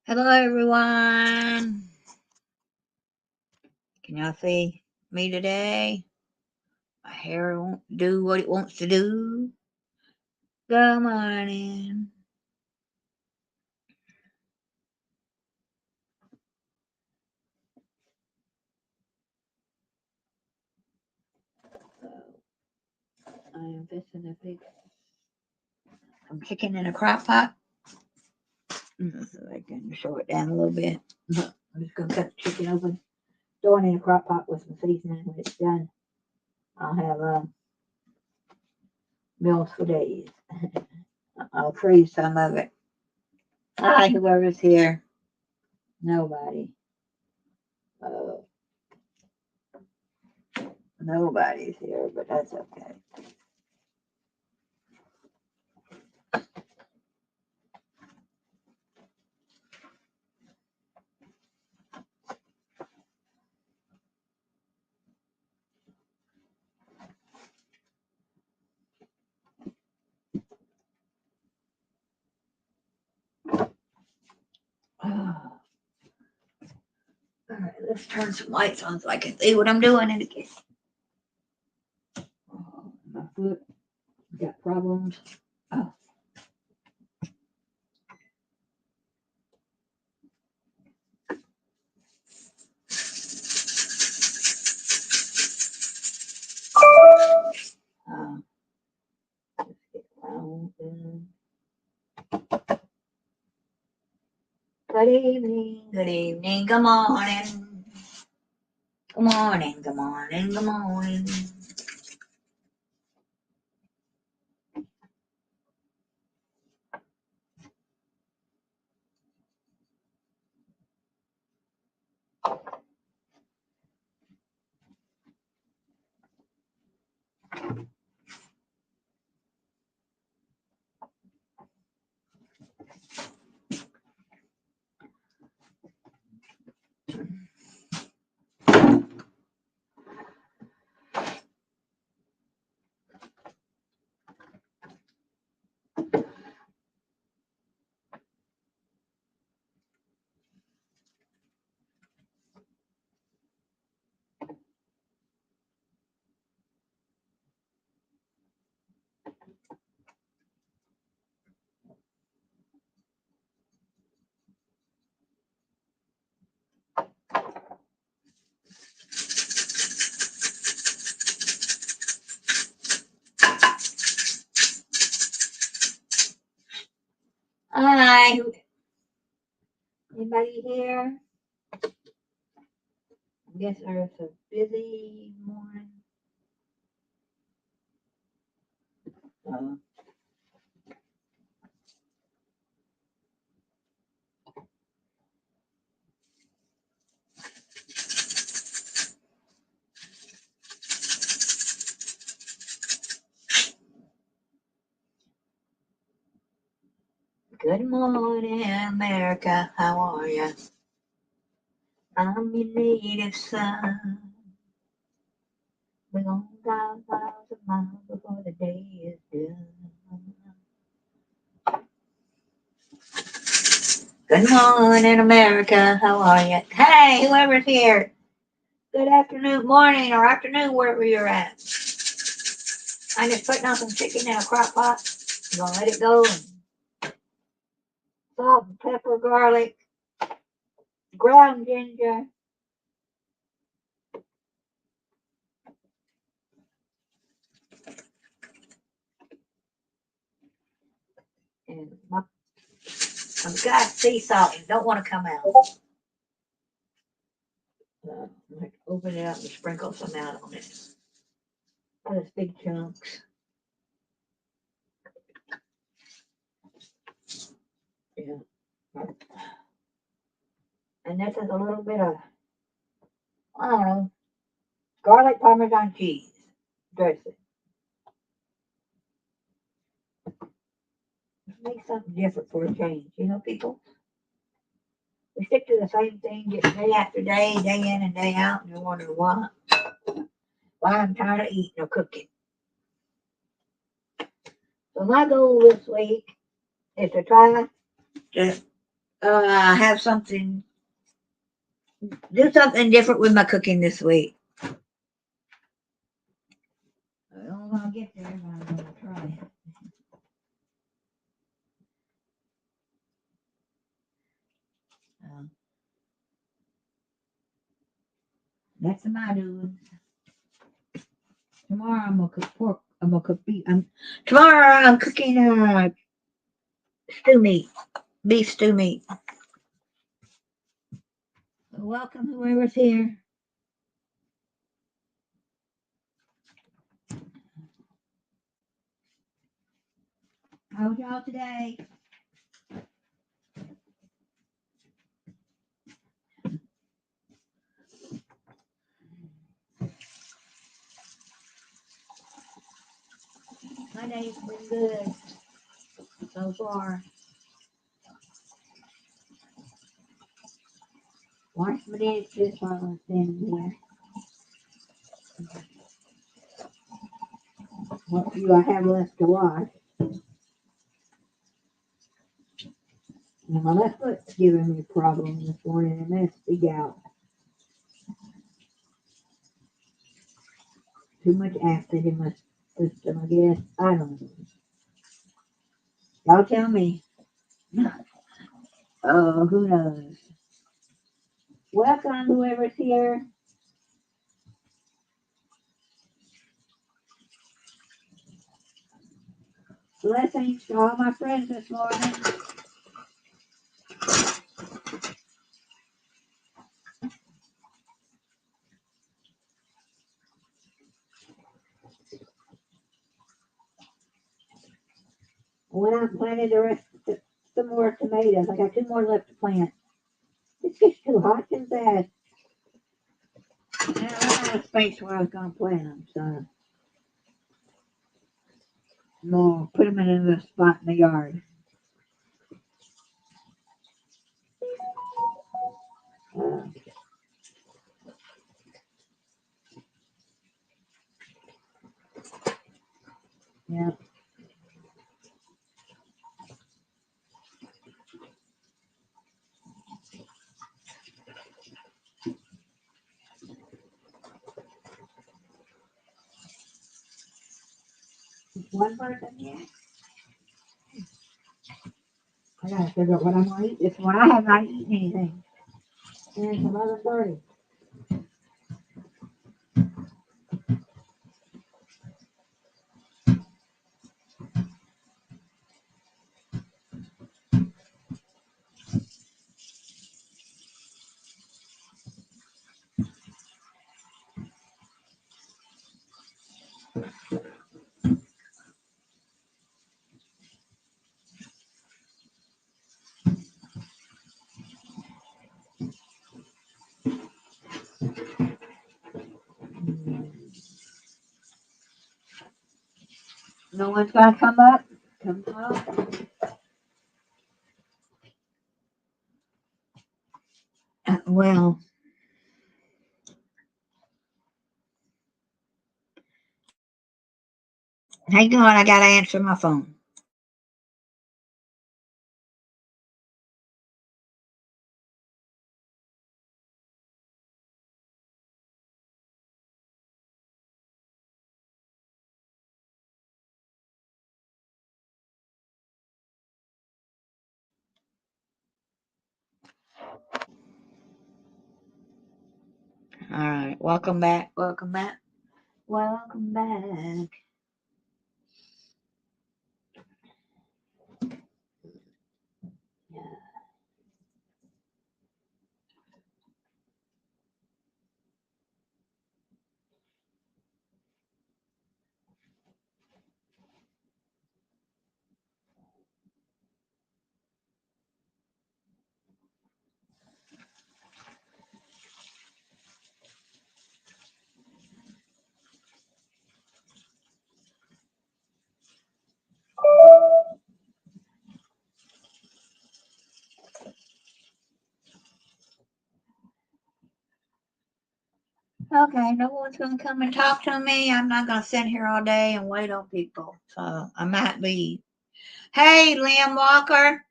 Hello, everyone. Can y'all see me today? My hair won't do what it wants to do. Good morning. So, I am fixing to fix some chicken in a crock pot. So I can show it down a little bit. I'm just going to cut the chicken open, throw it in a crock pot with some seasoning. When it's done, I'll have meals for days. I'll freeze some of it. Hi, whoever's here. Nobody. Nobody's here, but that's okay. All right, let's turn some lights on so I can see what I'm doing in the kitchen. My foot got problems. Oh. Let's get around. Good evening. Good evening. Good morning. Good morning. Good morning. Good morning. Hi. Anybody here? I guess it's a busy morning. Uh, Good morning, America. How are ya? I'm your native son. We're gonna drive miles and miles before the day is done. Good morning, America. How are you? Hey, whoever's here. Good afternoon, morning, or afternoon, wherever you're at. I'm just putting on some chicken in a crock pot. I'm gonna let it go. And salt and pepper, garlic, ground ginger. And I've got sea salt and don't want to come out. I'm going to open it up and sprinkle some out on it. Those big chunks. Yeah. And this is a little bit of, I don't know, garlic Parmesan cheese dressing. Make something different for a change, you know, people. We stick to the same thing just day after day, day in and day out, and you wonder why. Why I'm tired of eating or cooking. So my goal this week is to try to have something, do something different with my cooking this week. I don't know if I'll get there, but I'm gonna try it. That's my doing. Tomorrow I'm gonna cook pork. I'm gonna cook beef. Tomorrow I'm cooking stew meat, beef stew meat. Welcome whoever's here. How's y'all today? My day's been good so far. Wash my dishes while I'm standing here. What do I have left to wash? Now my left foot's giving me a problem this morning, and that's the gout. Too much acid in my system, I guess. I don't know. Y'all tell me. Oh, who knows? Welcome, whoever's here. Blessings to all my friends this morning. When I planted the rest, some more tomatoes. I got 2 more left to plant. It gets too hot and fast. And I ran out of space where I was going to plant them, so I'm going to put them in another spot in the yard. Yeah. One person here. I gotta figure out what I'm gonna eat this one. I have not eaten anything. And it's 11:30. No one's gonna come up. Come up. Well, hang on. I gotta answer my phone. All right. Welcome back. Welcome back. Welcome back. Okay, no one's gonna come and talk to me. I'm not gonna sit here all day and wait on people. So I might be. Hey, Liam Walker.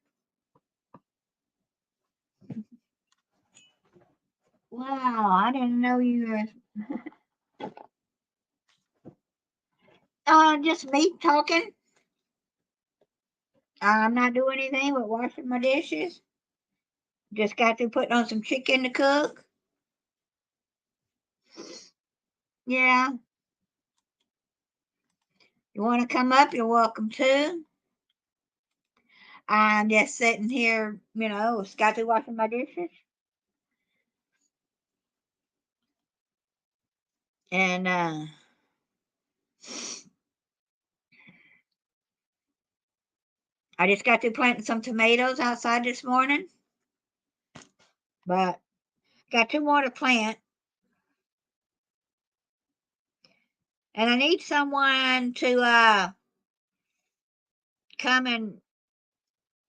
Wow, I didn't know you were. Just me talking. I'm not doing anything but washing my dishes. Just got to putting on some chicken to cook. Yeah, you want to come up? You're welcome to. I'm just sitting here, got to washing my dishes. And I just got to planting some tomatoes outside this morning, but got two more to plant. And I need someone to come and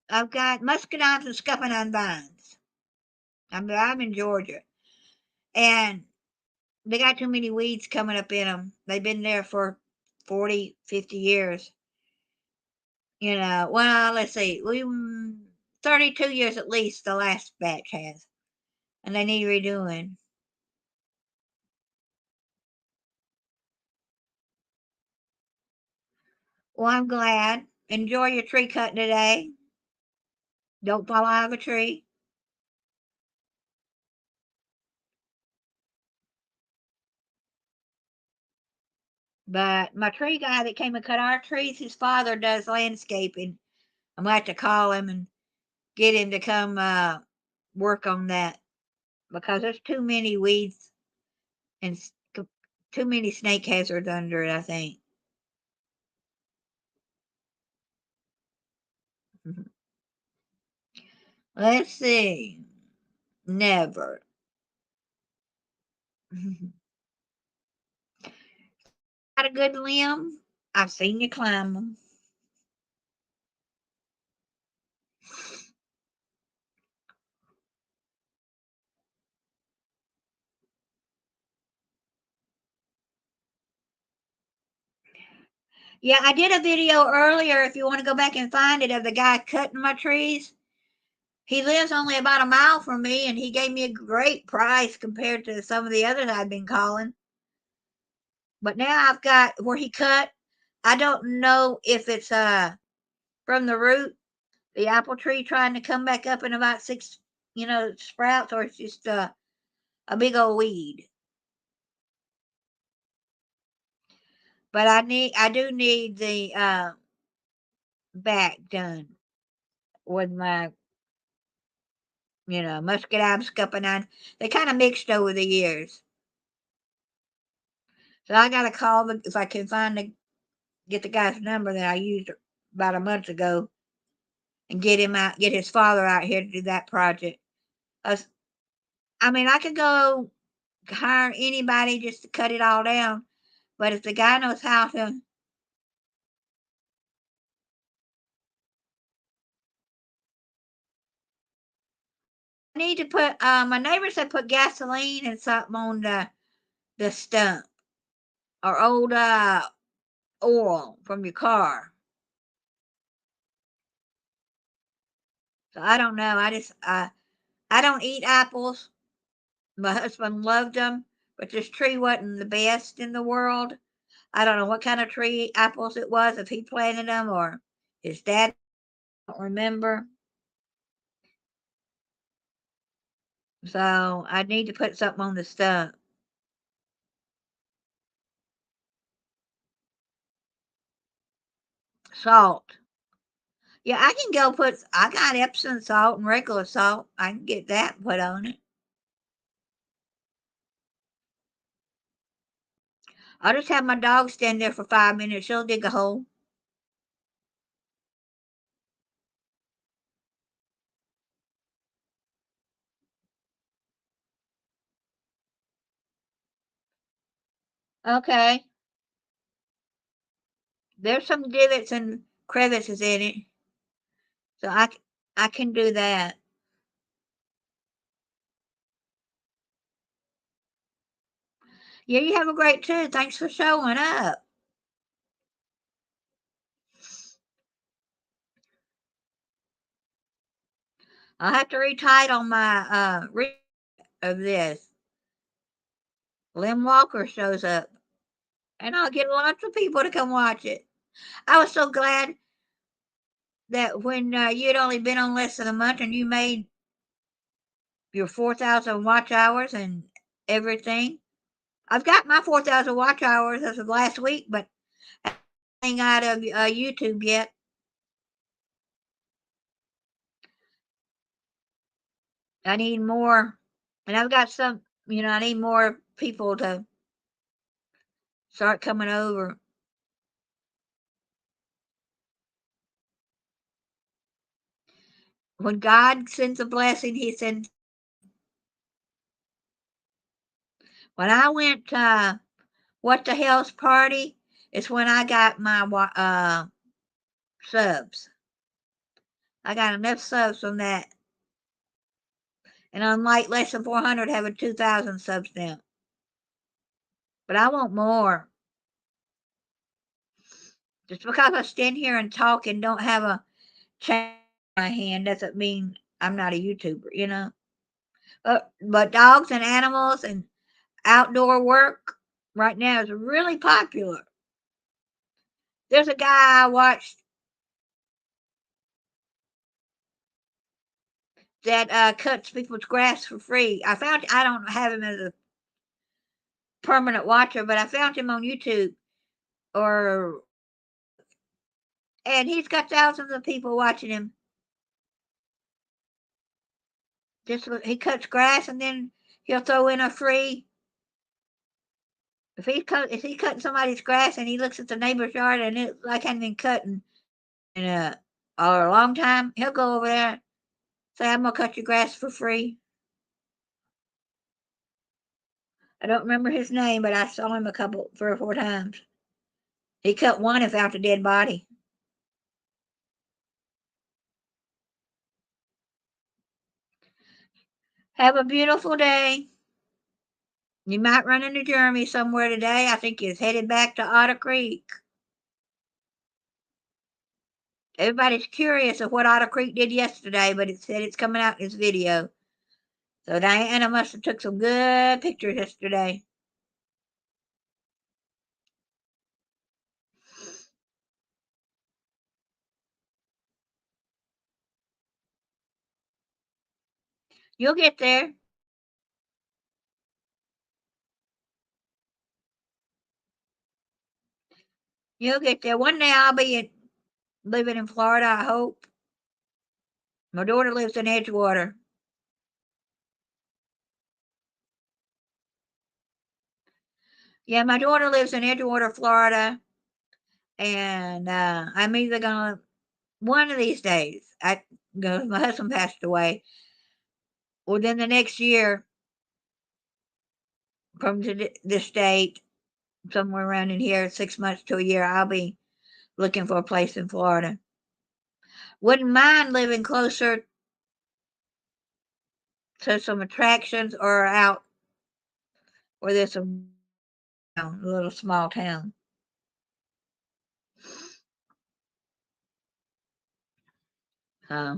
I've got muscadines and scuppernine vines. I'm in Georgia, and they got too many weeds coming up in them. They've been there for 40, 50 years. Well, let's see, 32 years at least the last batch has, and they need redoing. Well, I'm glad. Enjoy your tree cutting today. Don't fall out of a tree. But my tree guy that came and cut our trees, his father does landscaping. I'm gonna have to call him and get him to come work on that because there's too many weeds and too many snake hazards under it, I think. Let's see. Never. Got a good limb? I've seen you climb them. Yeah, I did a video earlier, if you want to go back and find it, of the guy cutting my trees. He lives only about a mile from me, and he gave me a great price compared to some of the others I've been calling. But now I've got where he cut. I don't know if it's from the root, the apple tree trying to come back up in about six, sprouts, or it's just a big old weed. But I do need the back done with my, muscadine, scuppernine. They kind of mixed over the years. So I got to call them if I can get the guy's number that I used about a month ago and get his father out here to do that project. I mean, I could go hire anybody just to cut it all down, but if the guy knows how to, I need to put. My neighbor said put gasoline and something on the stump or old oil from your car. So I don't know. I don't eat apples. My husband loved them, but this tree wasn't the best in the world. I don't know what kind of tree apples it was, if he planted them or his dad. I don't remember. So I need to put something on the stump. Salt. Yeah, I can go put. I got Epsom salt and regular salt. I can get that put on it. I'll just have my dog stand there for 5 minutes. She'll dig a hole. Okay. There's some divots and crevices in it, so I can do that. Yeah, you have a great too. Thanks for showing up. I'll have to retitle my of this. Lim Walker shows up, and I'll get lots of people to come watch it. I was so glad that when you'd only been on less than a month and you made your 4,000 watch hours and everything. I've got my 4,000 watch hours as of last week, but nothing out of YouTube yet. I need more, and I've got some. I need more people to start coming over. When God sends a blessing, He sends. When I went to What the Hell's party, it's when I got my subs. I got enough subs from that, and unlike less than 400 having 2,000 subs now. But I want more. Just because I stand here and talk and don't have a chain in my hand doesn't mean I'm not a YouTuber. But dogs and animals and outdoor work right now is really popular. There's a guy I watched that cuts people's grass for free. I don't have him as a permanent watcher, but I found him on YouTube or and he's got thousands of people watching him. Just he cuts grass and then he'll throw in a free. If he's cutting somebody's grass and he looks at the neighbor's yard and it like hadn't been cut in a long time, he'll go over there, say, "I'm gonna cut your grass for free." I don't remember his name, but I saw him 3 or 4 times. He cut one and found a dead body. Have a beautiful day. You might run into Jeremy somewhere today. I think he's headed back to Otter Creek. Everybody's curious of what Otter Creek did yesterday, but it said it's coming out in this video. So Diana must have took some good pictures yesterday. You'll get there. You'll get there. One day I'll be living in Florida, I hope. My daughter lives in Edgewater. Yeah, my daughter lives in Edgewater, Florida. And I'm either going to, one of these days, my husband passed away. Within the next year, from this date, somewhere around in here, 6 months to a year, I'll be looking for a place in Florida. Wouldn't mind living closer to some attractions or out where there's a little small town. Uh,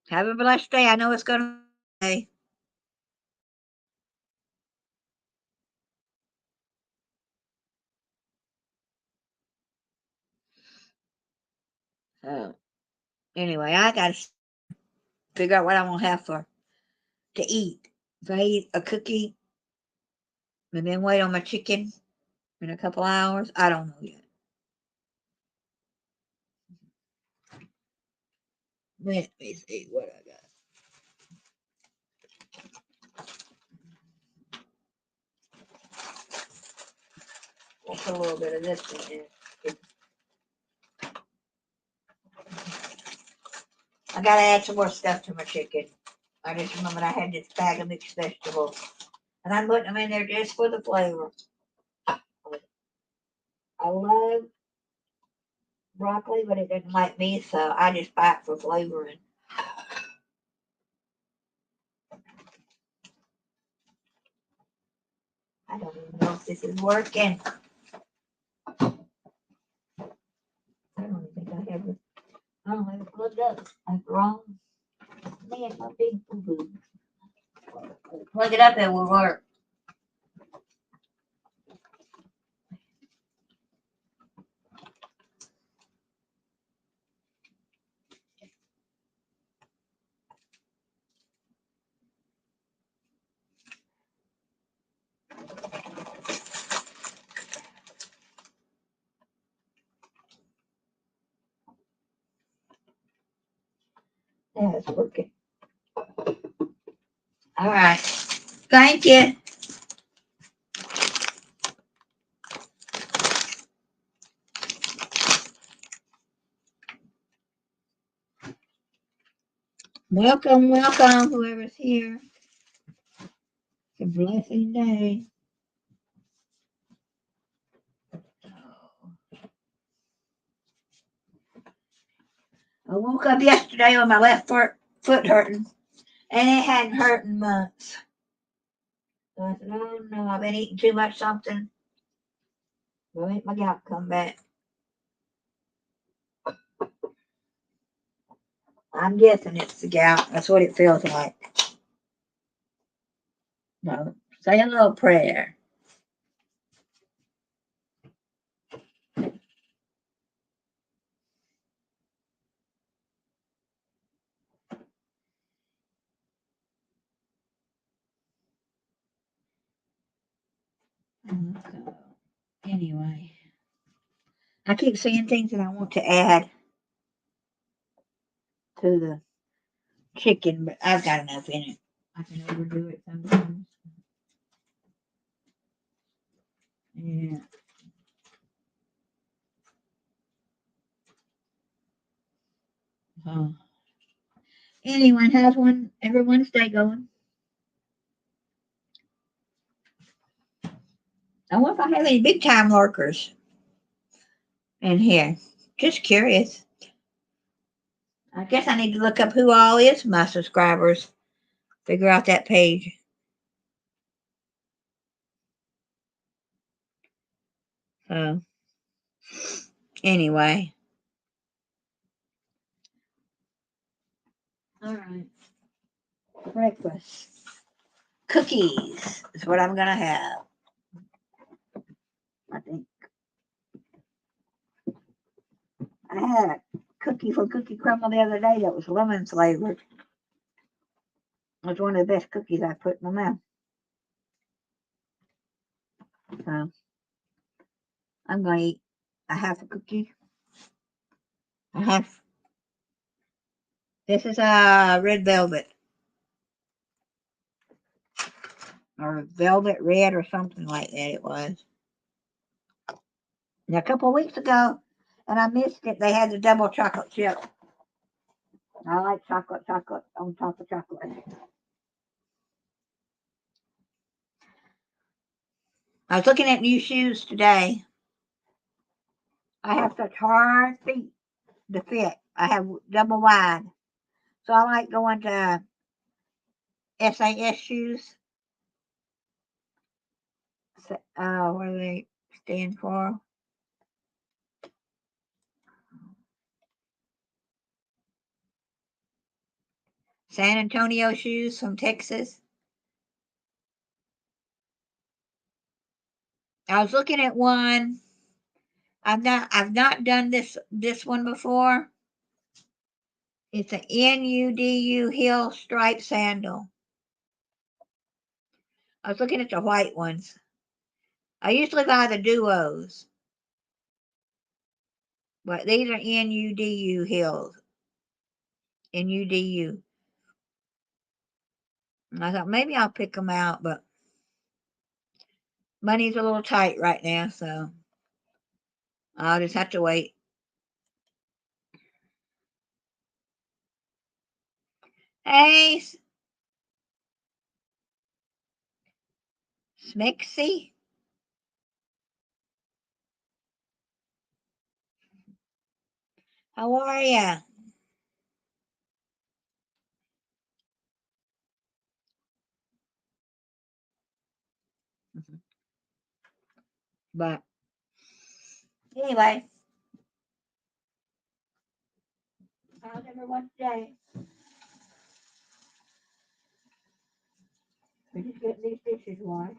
have a blessed day. I know it's going to be. So, anyway, I got to figure out what I'm going to have to eat. If I eat a cookie and then wait on my chicken in a couple hours, I don't know yet. Let me see what I got. We'll put a little bit of this in there. I gotta add some more stuff to my chicken. I just remembered I had this bag of mixed vegetables. And I'm putting them in there just for the flavor. I love broccoli, but it doesn't like me, so I just buy it for flavoring. I don't even know if this is working. I don't even think I have it. I don't have it plugged up. I'm wrong. me and my big boo-boo. Plug it up and we'll work. Yeah, it's working. All right. Thank you. Welcome, welcome, whoever's here. It's a blessing day. I woke up yesterday with my left foot hurting, and it hadn't hurt in months. So I said, oh no, I've been eating too much something. Will make my gout come back. I'm guessing it's the gout. That's what it feels like. No, say a little prayer. So, anyway, I keep seeing things that I want to add to the chicken, but I've got enough in it. I can overdo it sometimes. Yeah. So, anyone has one? Everyone's day going. I wonder if I have any big time lurkers in here. Just curious. I guess I need to look up who all is my subscribers. Figure out that page. So, anyway. All right. Breakfast. Cookies is what I'm going to have. I think. I had a cookie from Cookie Crumble the other day that was lemon flavored. It was one of the best cookies I put in my mouth. So, I'm going to eat a half a cookie. A half. This is a red velvet. Or velvet red or something like that it was. And a couple of weeks ago, and I missed it, they had the double chocolate chip. I like chocolate on top of chocolate. I was looking at new shoes today. I have such hard feet to fit. I have double wide. So I like going to SAS shoes. What do they stand for? San Antonio shoes from Texas. I was looking at one. I've not done this one before. It's an NUDU heel stripe sandal. I was looking at the white ones. I usually buy the duos, but these are NUDU heels. NUDU. And I thought maybe I'll pick them out, but money's a little tight right now, so I'll just have to wait. Hey, Smixy. How are ya? But anyway, how's everyone today? We're just getting these dishes washed.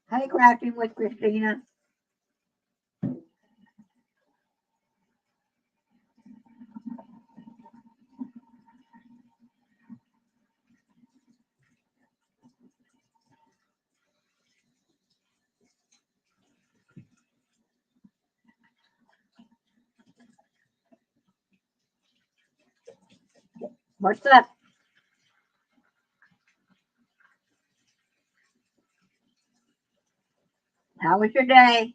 Hey, Crafting with Christina. What's up? How was your day?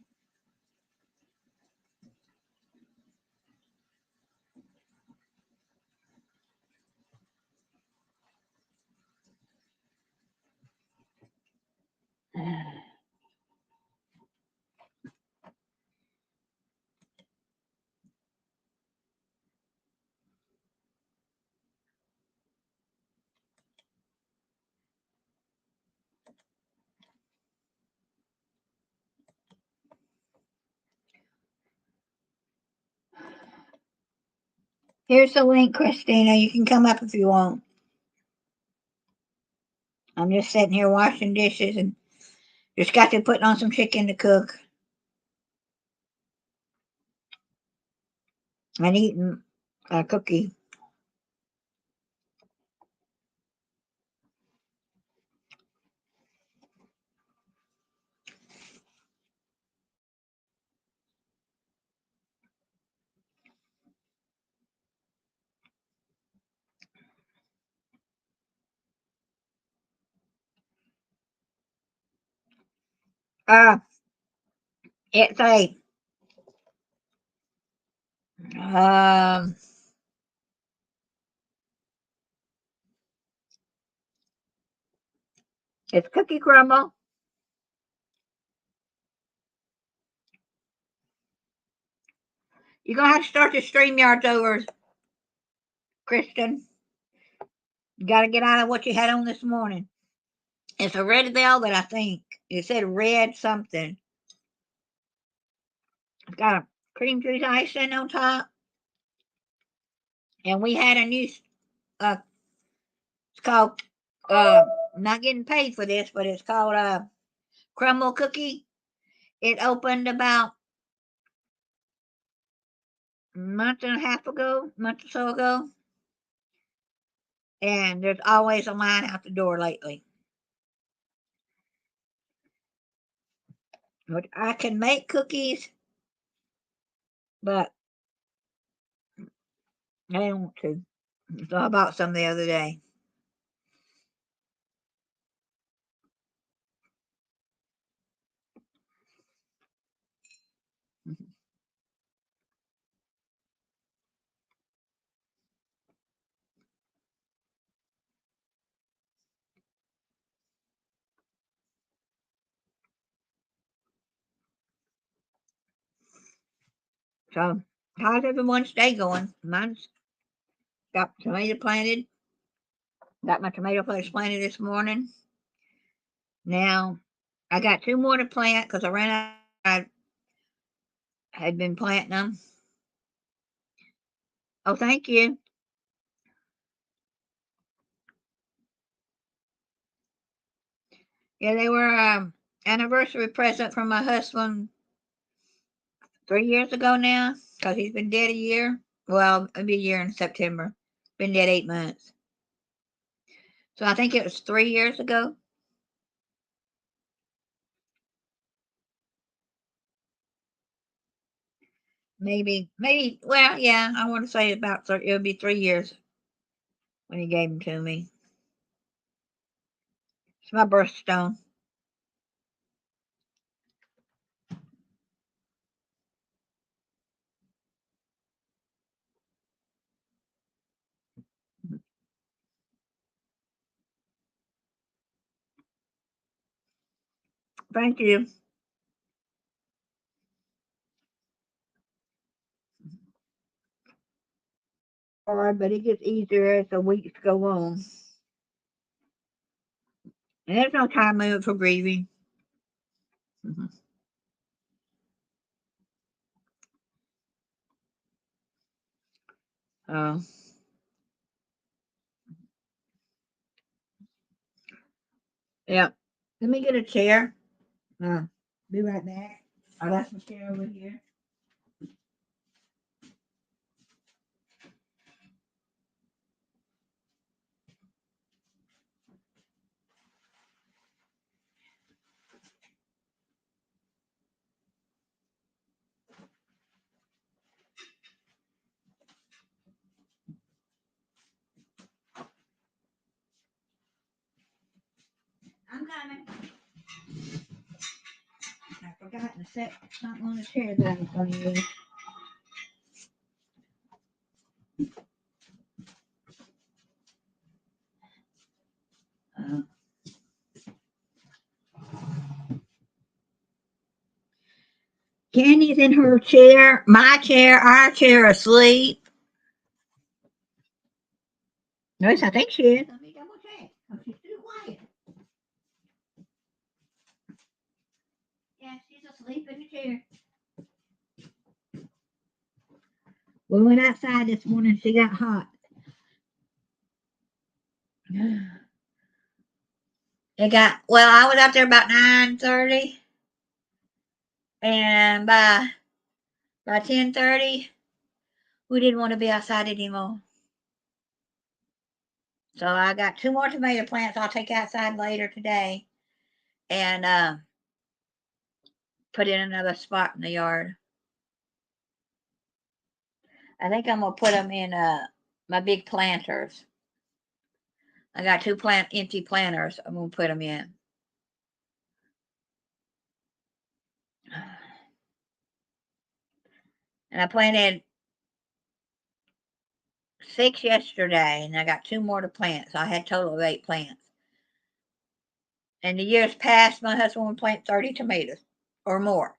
Here's the link, Christina. You can come up if you want. I'm just sitting here washing dishes and just got to putting on some chicken to cook and eating a cookie. Uh, it's a um, it's cookie crumble. You're gonna have to start the stream yards over, Kristen. You got to get out of what you had on this morning. It's a red velvet, I think. It said red something. It's got a cream cheese icing on top, and we had a new. It's called. I'm not getting paid for this, but it's called crumble cookie. It opened about a month and a half ago, month or so ago, and there's always a line out the door lately. But I can make cookies, but I don't want to. So I bought some the other day. So how's everyone's day going? Mine's got tomato planted. Got my tomato plants planted this morning. Now I got two more to plant because I ran out. I had been planting them. Oh, thank you. Yeah, they were anniversary present from my husband 3 years ago now because he's been dead a year. Well, it'll be a year in September. Been dead 8 months. So I think it was 3 years ago. Maybe. Well, yeah, I want to say about 30, it'll be 3 years when he gave them to me. It's my birthstone. Thank you. Hard, but it gets easier as the weeks go on. And there's no time limit for grieving. Mhm. Oh, yeah. Let me get a chair. Be right back. I left my chair over here. I'm coming. I forgot to set something on the chair that I was going to use. Uh, Candy's in her chair, my chair, our chair, asleep. Notice, I think she is. Let me double check. Oh, she's too quiet. Yeah, she's asleep in the chair. We went outside this morning. She got hot. It got well. I was out there about 9:30, and by 10:30, we didn't want to be outside anymore. So I got 2 more tomato plants I'll take outside later today, and put in another spot in the yard. I think I'm gonna put them in my big planters. I got 2 empty planters. I'm gonna put them in. And I planted 6 yesterday, and I got 2 more to plant. So I had a total of 8 plants. In the years past, my husband would plant 30 tomatoes or more.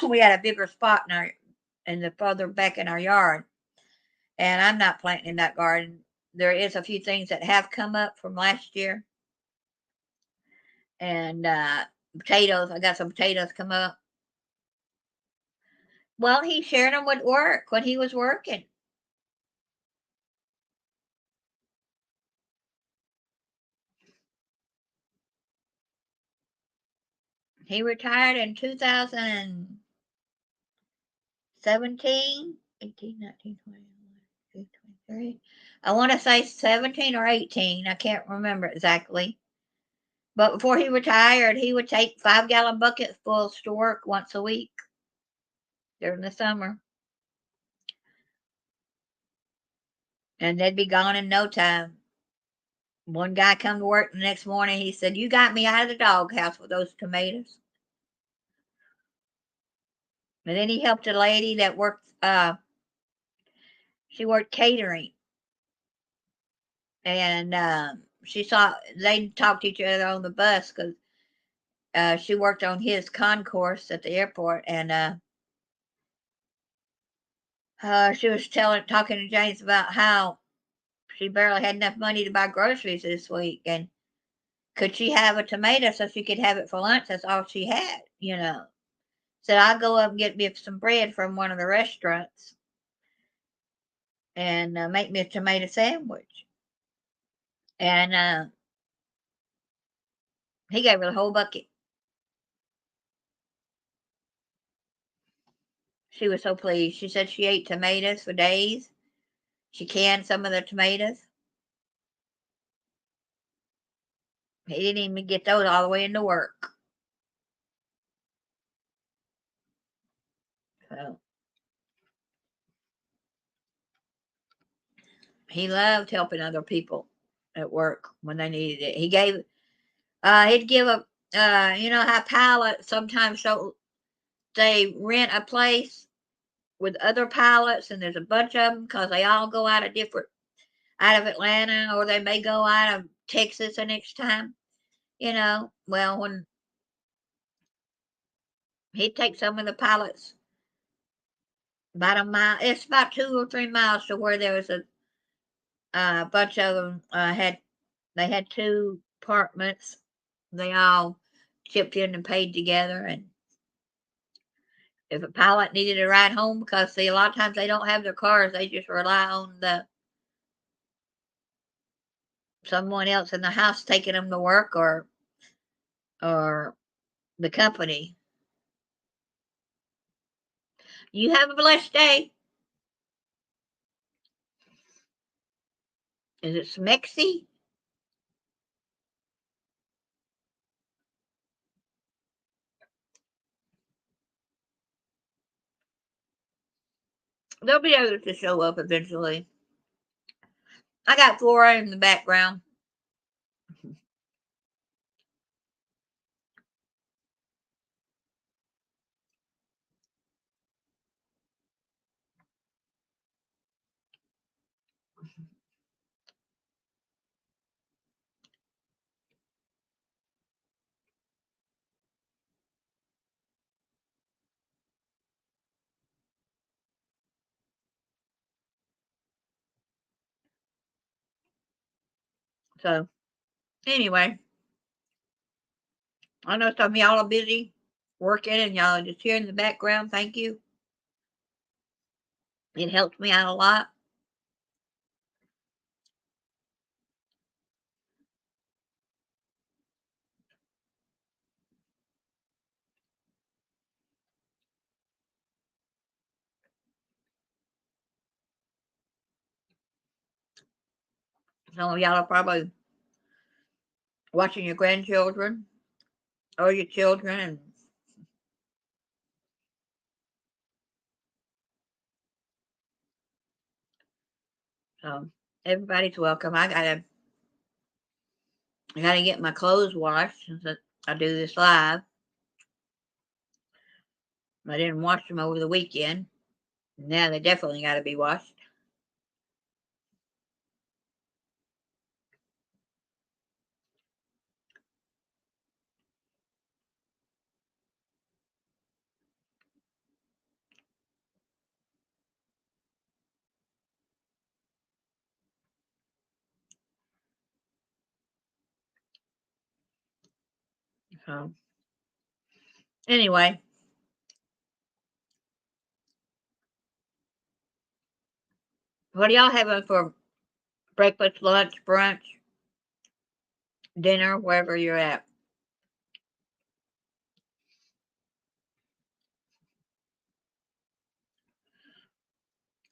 We had a bigger spot in the further back in our yard, and I'm not planting in that garden. There is a few things that have come up from last year, and potatoes. I got some potatoes come up. Well, he shared them with work when he was working. He retired in 2017, 18, 19, 20, 23. I want to say 17 or 18. I can't remember exactly. But before he retired, he would take 5-gallon buckets full to work once a week during the summer. And they'd be gone in no time. One guy come to work the next morning. He said, "You got me out of the doghouse with those tomatoes." And then he helped a lady that worked. She worked catering, and she saw they talked to each other on the bus because she worked on his concourse at the airport, and she was talking to James about how she barely had enough money to buy groceries this week, and could she have a tomato so she could have it for lunch? That's all she had. Said, I'll go up and get me some bread from one of the restaurants and make me a tomato sandwich. And he gave her the whole bucket. She was so pleased. She said she ate tomatoes for days. She canned some of the tomatoes. He didn't even get those all the way into work. So he loved helping other people at work when they needed it. He'd give a, how pilots sometimes they rent a place with other pilots, and there's a bunch of them because they all go out of Atlanta, or they may go out of Texas the next time. Well, when he'd take some of the pilots about a mile, it's about 2 or 3 miles to where there was a bunch of them they had 2 apartments. They all chipped in and paid together. And if a pilot needed a ride home, because see, a lot of times they don't have their cars, they just rely on the someone else in the house taking them to work or the company. You have a blessed day. Is it Smexy? There'll be others to show up eventually. I got Flora in the background. So anyway, I know some of y'all are busy working and y'all are just here in the background. Thank you. It helps me out a lot. Some of y'all are probably watching your grandchildren or your children, and so everybody's welcome. I gotta get my clothes washed since I do this live. I didn't wash them over the weekend. Now they definitely gotta be washed. So anyway, what are y'all having for breakfast, lunch, brunch, dinner, wherever you're at?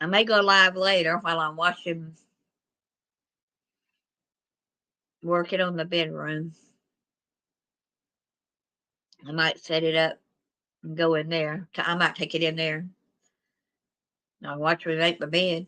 I may go live later while I'm working on the bedroom. I might set it up and go in there. I might take it in there. I'll watch me make my bed.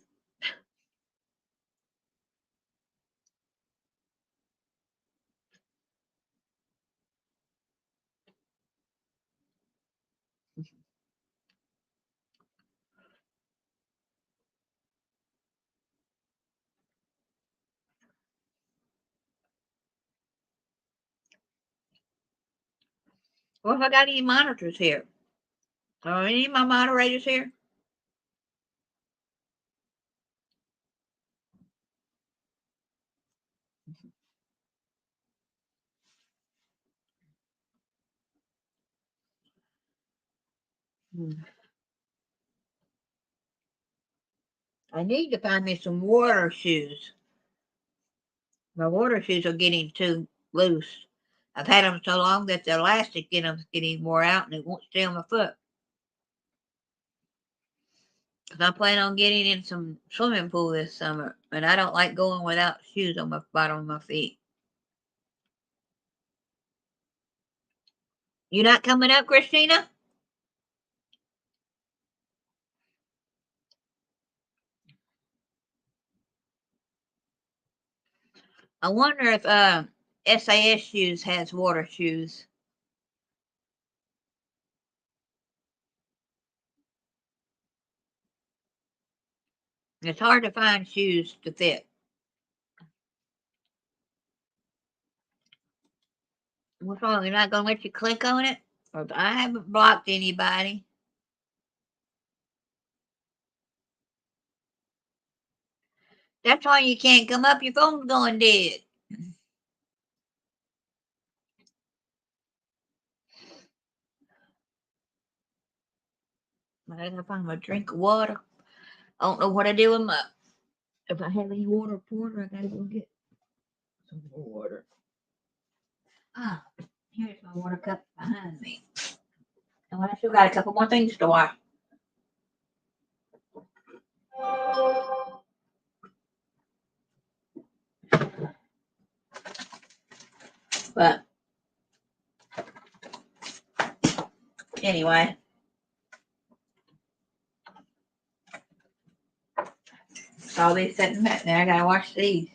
Well, if I got any monitors here, are any of my moderators here? Hmm. I need to find me some water shoes. My water shoes are getting too loose. I've had them so long that the elastic in them is getting wore out and it won't stay on my foot. Because I plan on getting in some swimming pool this summer, and I don't like going without shoes on my bottom of my feet. You not coming up, Christina? I wonder if SAS shoes has water shoes. It's hard to find shoes to fit. What's wrong? You're not gonna let you click on it? Or I haven't blocked anybody. That's why you can't come up. Your phone's going dead. I gotta find my drink of water. I don't know what I do with my. If I have any water porter, I gotta go get some more water. Ah, here's my water cup behind me. And I still got a couple more things to wash. But anyway, so I'll be sitting back there. I gotta wash these.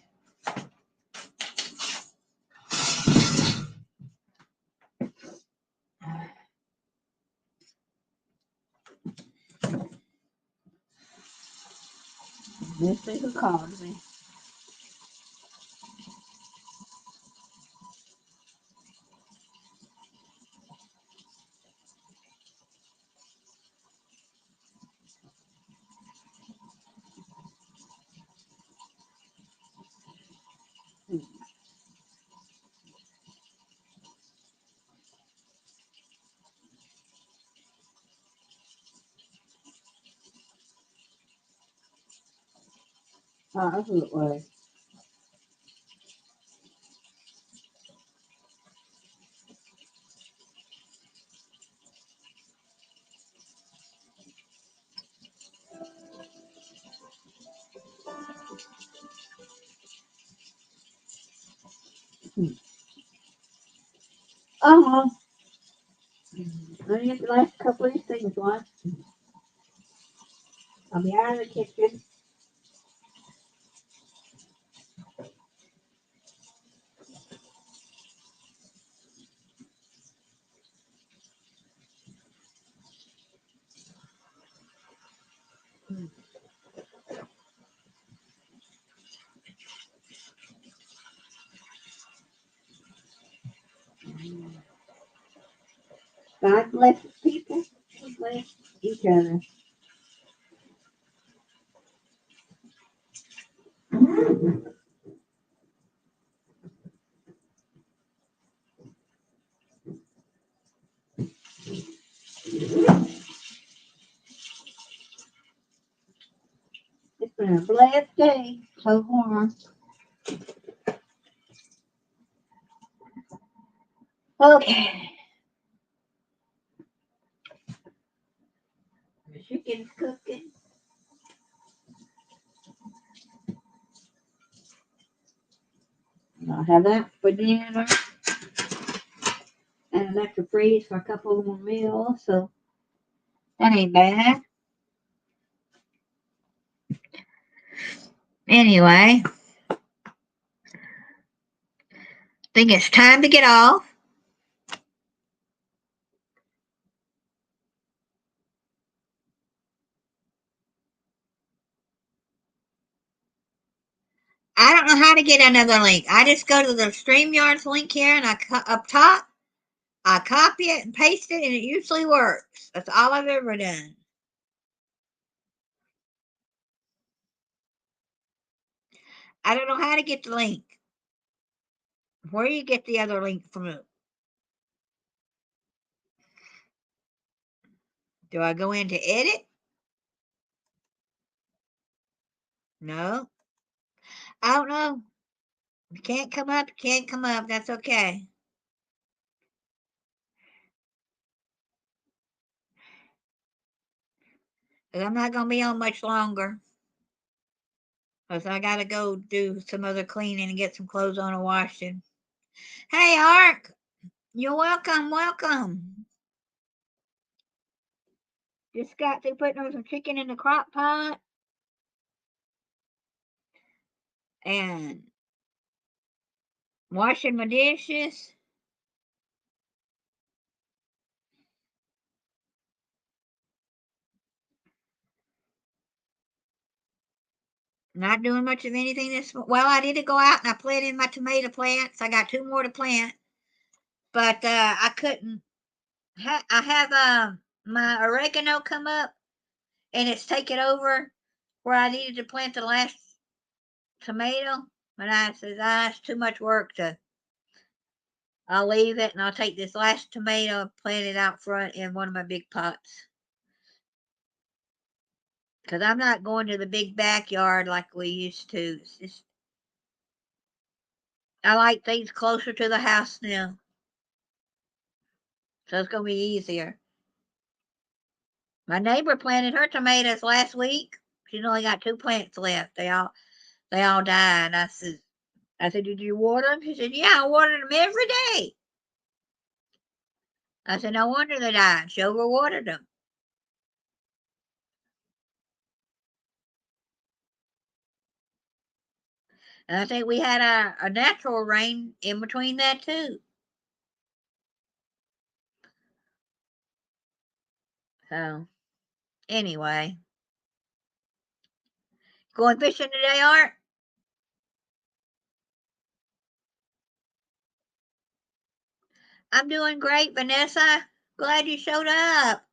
This is who called me. Oh, that's who it was. Uh-huh. Let me get the last couple of these things washed. I'll be out of the kitchen. God bless people. God bless each other. It's been a blessed day so far. Okay. The chicken's cooking. I'll have that for dinner. And I left the freeze for a couple more meals, so that ain't bad. Anyway, I think it's time to get off. I don't know how to get another link. I just go to the StreamYards link here and up top, I copy it and paste it, and it usually works. That's all I've ever done. I don't know how to get the link. Where do you get the other link from? Do I go into edit? No. I don't know. You can't come up, you can't come up. That's okay. Because I'm not going to be on much longer. Because I got to go do some other cleaning and get some clothes on and washing. Hey, Ark. You're welcome. Welcome. Just got through putting some chicken in the crock pot. And washing my dishes. Not doing much of anything this. Well, I did go out and I planted my tomato plants. I got 2 more to plant, but I couldn't. I have my oregano come up, and it's taken over where I needed to plant the last tomato. But I said, it's too much work to. I'll leave it, and I'll take this last tomato and plant it out front in one of my big pots. Because I'm not going to the big backyard like we used to. I like things closer to the house now, so it's going to be easier. My neighbor planted her tomatoes last week. She's only got 2 plants left. They all died. I said, did you water them? She said, yeah, I watered them every day. I said, no wonder they died. She overwatered them. And I think we had a natural rain in between that too. So anyway, going fishing today, Art? I'm doing great, Vanessa. Glad you showed up.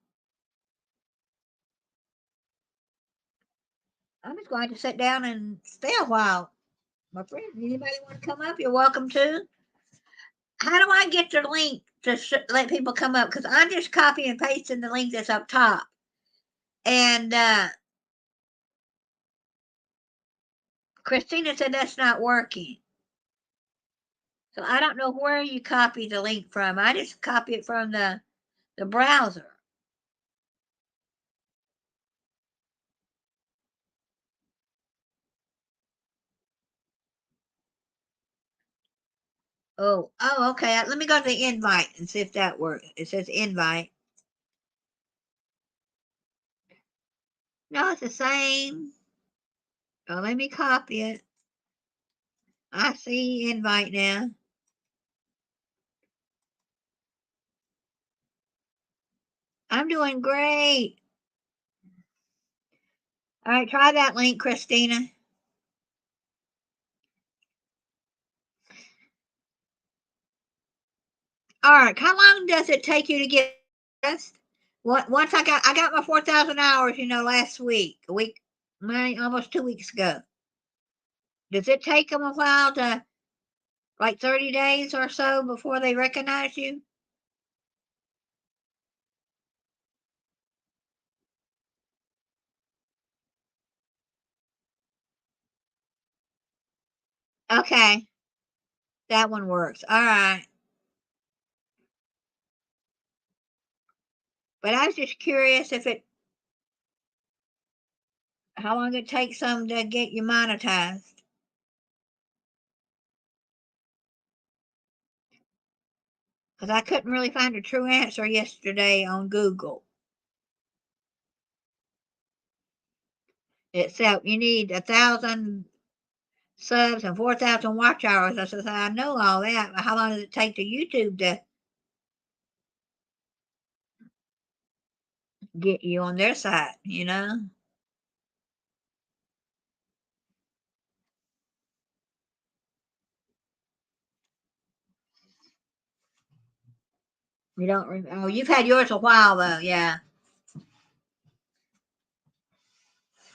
I'm just going to sit down and stay a while. My friend, anybody want to come up? You're welcome to. How do I get the link to let people come up? Because I'm just copying and pasting the link that's up top. And Christina said that's not working. So I don't know where you copy the link from. I just copy it from the browser. Oh, okay. Let me go to the invite and see if that works. It says invite. No, it's the same. Oh, let me copy it. I see invite now. I'm doing great. All right, try that link, Christina. All right, how long does it take you to get rest? Once I got my 4,000 hours, last week, almost 2 weeks ago. Does it take them a while to, like 30 days or so before they recognize you? Okay, that one works. All right. But I was just curious how long it takes them to get you monetized. Because I couldn't really find a true answer yesterday on Google. It said you need 1,000 subs and 4,000 watch hours. I said, I know all that. But how long does it take to YouTube to get you on their site? You don't. Oh, you've had yours a while though. Yeah.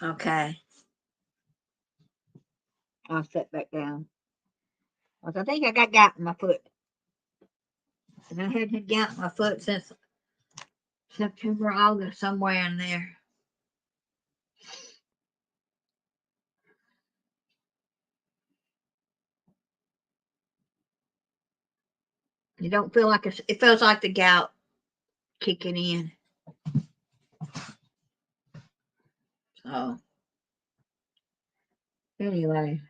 Okay. I'll sit back down. 'Cause I think I got gout in my foot, and I hadn't had gout in my foot since September, August, somewhere in there. You don't feel like it feels like the gout kicking in. So anyway,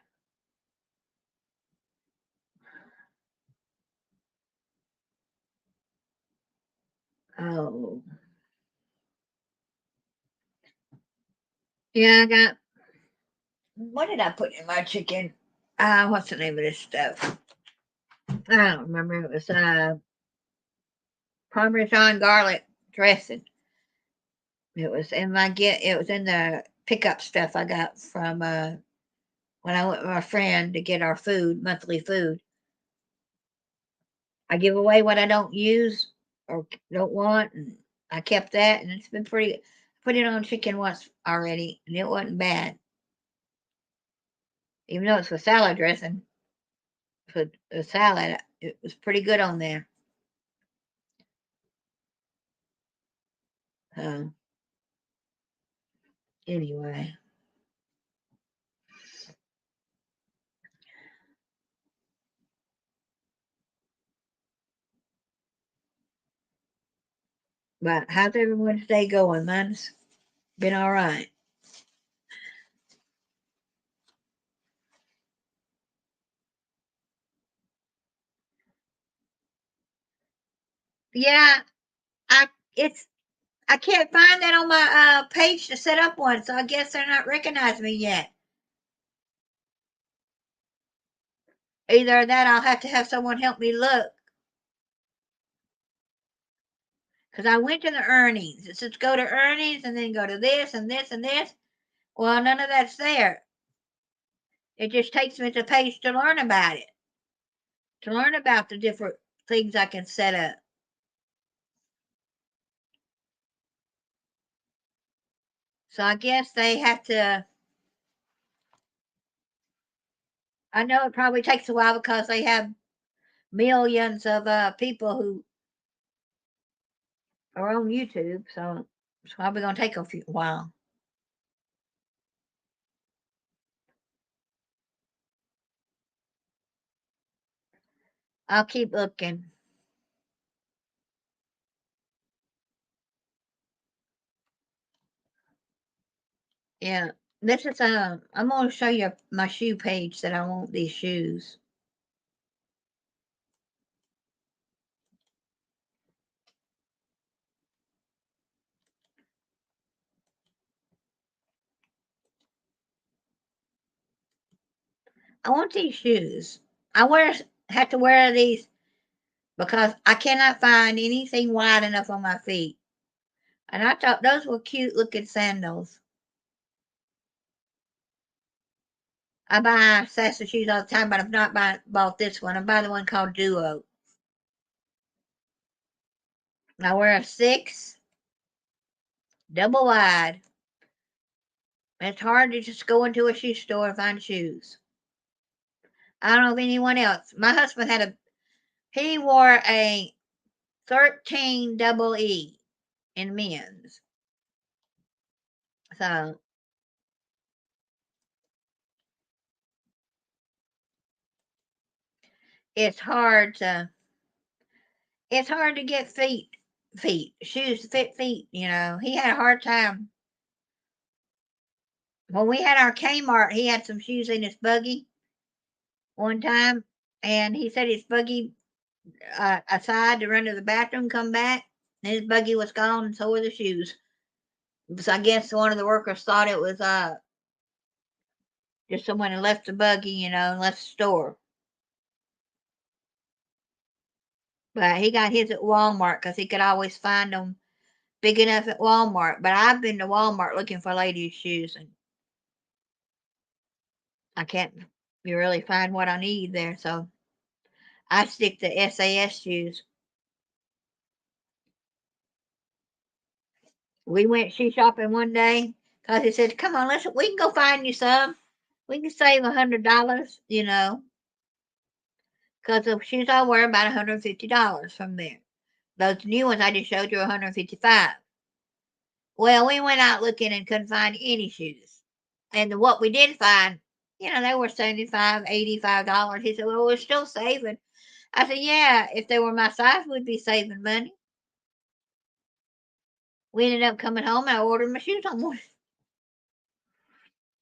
oh yeah, I got. What did I put in my chicken? What's the name of this stuff? I don't remember. It was Parmesan garlic dressing. It was in my get. It was in the pickup stuff I got from when I went with my friend to get our food, monthly food. I give away what I don't use or don't want, and I kept that, and it's been pretty. I put it on chicken once already, and it wasn't bad, even though it's for salad dressing. For the salad, it was pretty good on there. So Anyway. But how's everyone's day going? Mine's been all right. Yeah, I it's I can't find that on my page to set up one, so I guess they're not recognizing me yet. Either that, I'll have to have someone help me look. Because I went to the earnings. It says go to earnings and then go to this and this and this. Well, none of that's there. It just takes me to the page to learn about it, to learn about the different things I can set up. So I guess they have to. I know it probably takes a while because they have millions of people who are on YouTube. So it's probably going to take a few while. I'll keep looking. Yeah. This is I'm going to show you my shoe page that I want these shoes. I want these shoes. Have to wear these because I cannot find anything wide enough on my feet. And I thought those were cute looking sandals. I buy Sasa shoes all the time, but I've not bought this one. I buy the one called Duo. I wear a 6, double wide. It's hard to just go into a shoe store and find shoes. I don't know if anyone else. My husband he wore a 13 double E in men's. So it's hard to get shoes to fit feet, you know. He had a hard time. When we had our Kmart, he had some shoes in his buggy one time, and he said his buggy aside to run to the bathroom, come back, and his buggy was gone, and so were the shoes. So I guess one of the workers thought it was just someone had left the buggy, you know, and left the store. But he got his at Walmart because he could always find them big enough at Walmart. But I've been to Walmart looking for ladies' shoes, and I can't really find what I need there. So I stick to SAS shoes. We went shoe shopping one day because he said, "Come on, we can go find you some. We can save $100, you know, because the shoes I wear about $150 from there. Those new ones I just showed you 155. Well, we went out looking and couldn't find any shoes. And what we did find, you know, they were 75, $85. He said, "Well, we're still saving." I said, "Yeah, if they were my size, we'd be saving money." We ended up coming home and I ordered my shoes online.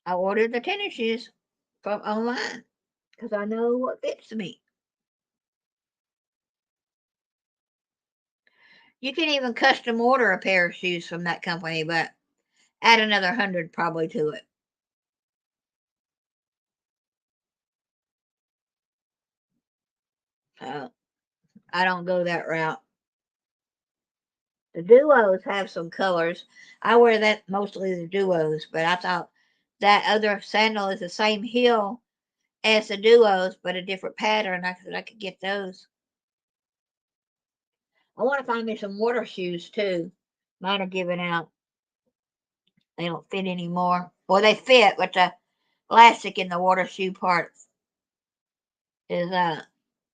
I ordered the tennis shoes from online because I know what fits me. You can even custom order a pair of shoes from that company, but add another 100 probably to it. So I don't go that route. The duos have some colors. I wear that mostly the duos, but I thought that other sandal is the same heel as the duos, but a different pattern. I said I could get those. I want to find me some water shoes too. Mine are giving out. They don't fit anymore. Well, they fit, but the elastic in the water shoe part is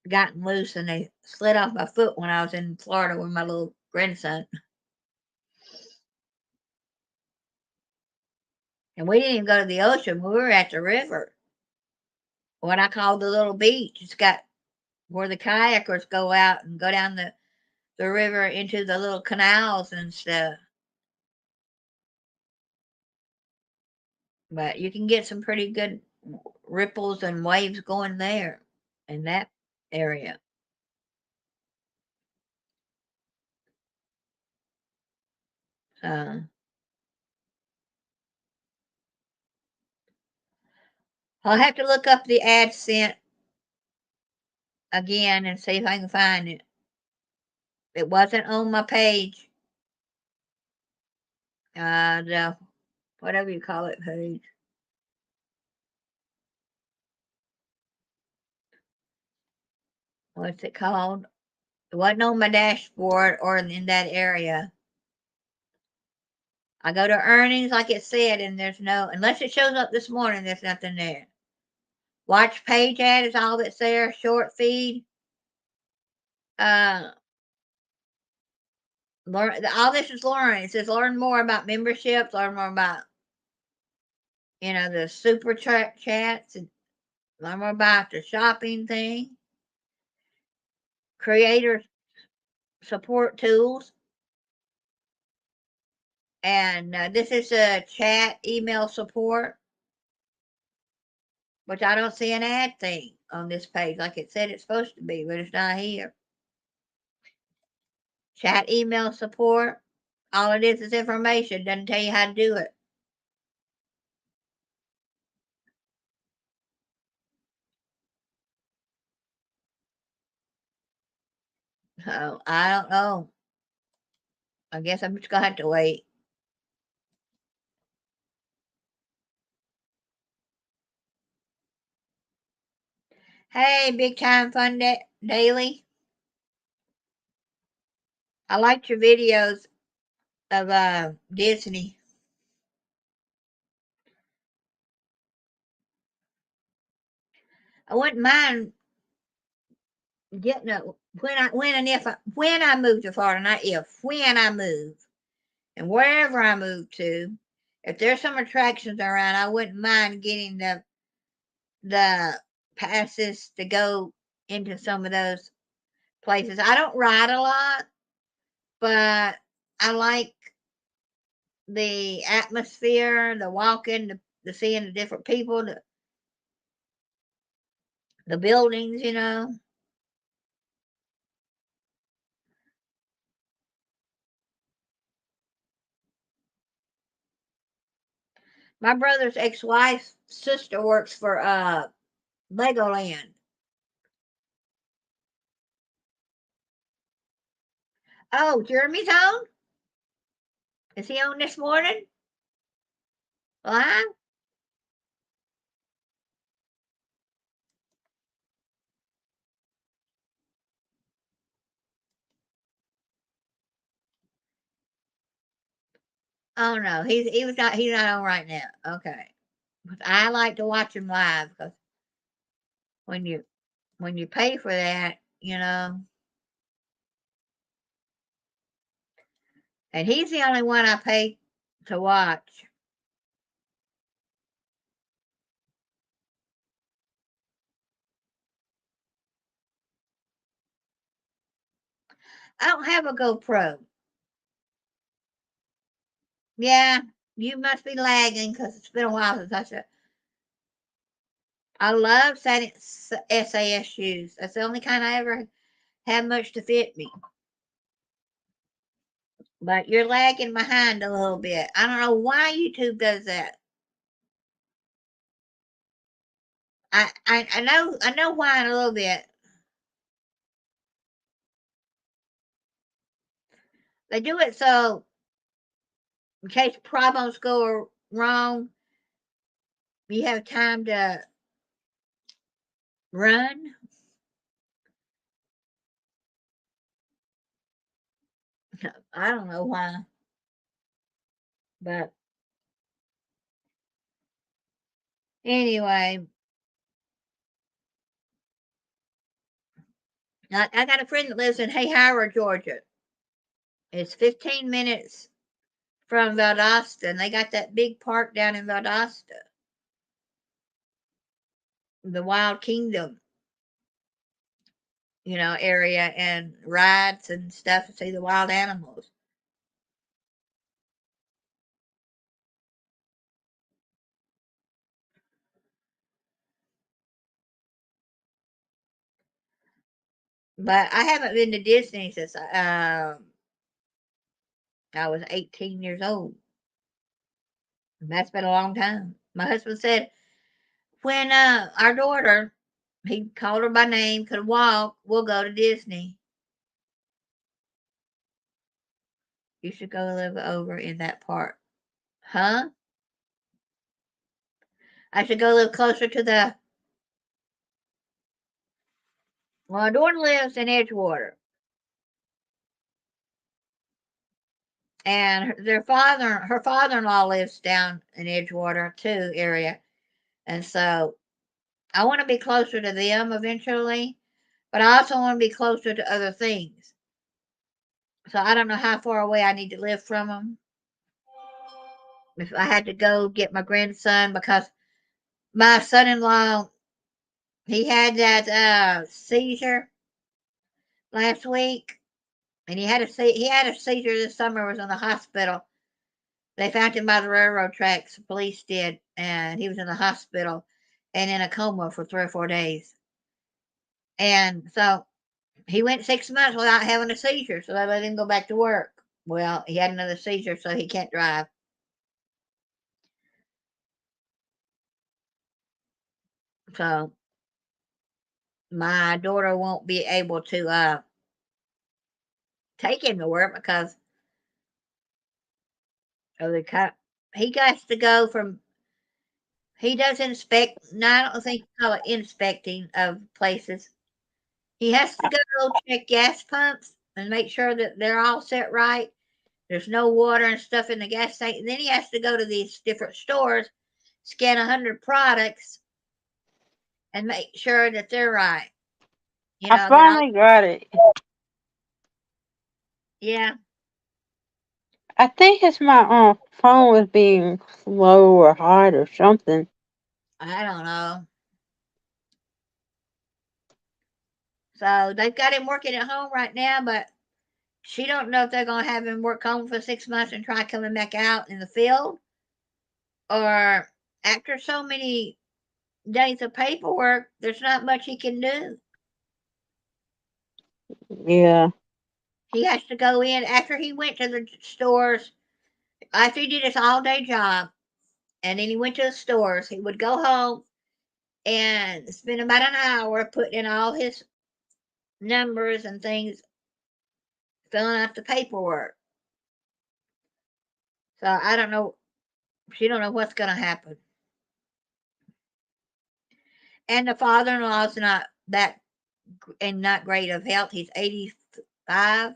gotten loose, and they slid off my foot when I was in Florida with my little grandson. And we didn't even go to the ocean. We were at the river. What I call the little beach. It's got where the kayakers go out and go down the river into the little canals and stuff. But you can get some pretty good ripples and waves going there in that area. So I'll have to look up the AdSense again and see if I can find it. It wasn't on my page. The whatever you call it page. What's it called? It wasn't on my dashboard or in that area. I go to earnings like it said, and there's no, unless it shows up this morning, there's nothing there. Watch page ad is all that's there. Short feed. Uh, learn all this is learn. It says learn more about memberships. Learn more about the super chats. And learn more about the shopping thing. Creator support tools. And this is a chat email support, which I don't see an ad thing on this page like it said it's supposed to be, but it's not here. Chat email support. All it is information. Doesn't tell you how to do it. So I don't know. I guess I'm just gonna have to wait. Hey, Big Time Fun Daily. I liked your videos of Disney. I wouldn't mind getting a when I move to Florida, not if when I move, and wherever I move to, if there's some attractions around, I wouldn't mind getting the passes to go into some of those places. I don't ride a lot, but I like the atmosphere, the walking, the seeing the different people, the buildings. My brother's ex-wife's sister works for Legoland. Oh, Jeremy's on? Is he on this morning? Live? Oh no, he's not on right now. Okay. But I like to watch him live because when you when you pay for that. And he's the only one I pay to watch. I don't have a GoPro. Yeah, you must be lagging because it's been a while since I said. I love SAS shoes. That's the only kind I ever had much to fit me. But you're lagging behind a little bit. I don't know why YouTube does that. I know why in a little bit. They do it so in case problems go wrong, you have time to run. I don't know why, but anyway, I got a friend that lives in Hayhira, Georgia. It's 15 minutes from Valdosta, and they got that big park down in Valdosta, the Wild Kingdom, area, and rides and stuff to see the wild animals. But I haven't been to Disney since I was 18 years old. And that's been a long time. My husband said when our daughter, he called her by name, could walk, we'll go to Disney. You should go live over in that park. Huh? I should go live closer to the. Well, my daughter lives in Edgewater, and her father-in-law lives down in Edgewater too area, and so I want to be closer to them eventually, but I also want to be closer to other things. So I don't know how far away I need to live from them. If I had to go get my grandson, because my son-in-law, he had that seizure last week, and he had a seizure this summer. Was in the hospital. They found him by the railroad tracks. The police did, and he was in the hospital and in a coma for 3 or 4 days. And so he went 6 months without having a seizure, so they let him go back to work. Well, he had another seizure, so he can't drive. So my daughter won't be able to take him to work because of the cut. He has to go from. He does inspect. No, I don't think you call it inspecting of places. He has to go check gas pumps and make sure that they're all set right. There's no water and stuff in the gas tank. And then he has to go to these different stores, scan 100 products, and make sure that they're right. I That all. finally got it. Yeah, I think it's my phone was being slow or hot or something. I don't know. So they've got him working at home right now, but she don't know if they're gonna have him work home for 6 months and try coming back out in the field, or after so many days of paperwork, there's not much he can do. Yeah. He has to go in after he went to the stores. After he did his all day job, and then he went to the stores, he would go home and spend about an hour putting in all his numbers and things, filling out the paperwork. So I don't know. She don't know what's going to happen. And the father-in-law's not that and not great of health. He's 85,